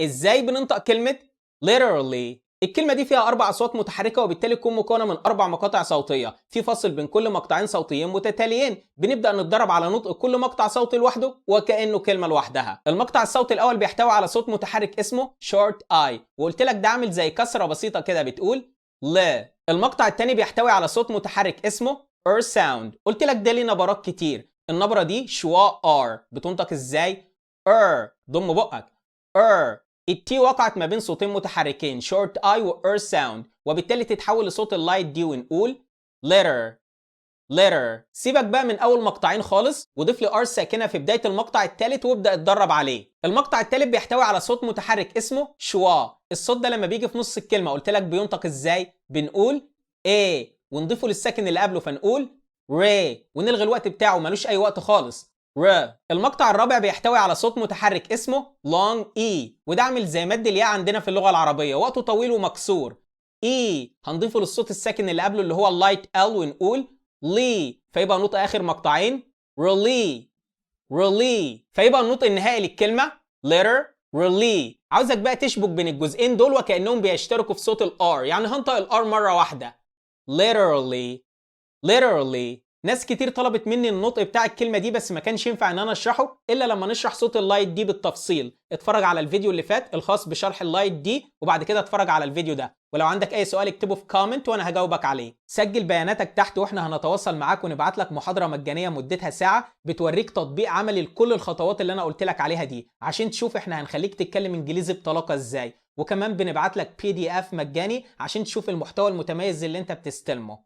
ازاي بننطق كلمة literally؟ الكلمة دي فيها 4 أصوات متحركة وبالتالي تكون مكونة من 4 مقاطع صوتية، في فاصل بين كل مقطعين صوتيين متتاليين، بنبدأ نتدرب على نطق كل مقطع صوتي لوحده وكأنه كلمة لوحدها. المقطع الصوتي الأول بيحتوي على صوت متحرك اسمه short I، وقلت لك ده عامل زي كسرة بسيطة كده بتقول ل. المقطع الثاني بيحتوي على صوت متحرك اسمه R sound، قلت لك ده ليه نبرات كتير. النبرة دي شواء R بتنطق ازاي؟ ضم بقك التي وقعت ما بين صوتين متحركين short I و R sound، وبالتالي تتحول لصوت اللايت دي ونقول letter. سيبك بقى من اول مقطعين خالص وضيف لي R ساكنة في بداية المقطع الثالث وابدأ اتدرب عليه. المقطع الثالث بيحتوي على صوت متحرك اسمه شوا. الصوت ده لما بيجي في نص الكلمة قلت لك بينطق ازاي؟ بنقول A ونضيفه للساكن اللي قبله فنقول ر، ونلغي الوقت بتاعه ملوش اي وقت خالص ر. المقطع الرابع بيحتوي على صوت متحرك اسمه long E، وده عامل زي مد الياء عندنا في اللغة العربية، وقته طويل ومكسور. E هنضيفه للصوت الساكن اللي قبله اللي هو اللايت L ونقول لي، فيبقى نطق اخر مقطعين really. فيبقى النطق النهائي للكلمة really. عاوزك بقى تشبك بين الجزئين دول وكأنهم بيشتركوا في صوت الار، يعني هنطق الار مرة واحدة literally. ناس كتير طلبت مني النطق بتاع الكلمة دي بس ما كانش ينفع ان انا اشرحه الا لما نشرح صوت اللايت دي بالتفصيل. اتفرج على الفيديو اللي فات الخاص بشرح اللايت دي وبعد كده اتفرج على الفيديو ده، ولو عندك اي سؤال اكتبه في كومنت وانا هجاوبك عليه. سجل بياناتك تحت واحنا هنتواصل معاك ونبعت لك محاضرة مجانية مدتها ساعة بتوريك تطبيق عملي لكل الخطوات اللي انا قلت لك عليها دي عشان تشوف احنا هنخليك تتكلم انجليزي بطلاقة ازاي، وكمان بنبعت لك PDF مجاني عشان تشوف المحتوى المتميز اللي انت بتستلمه.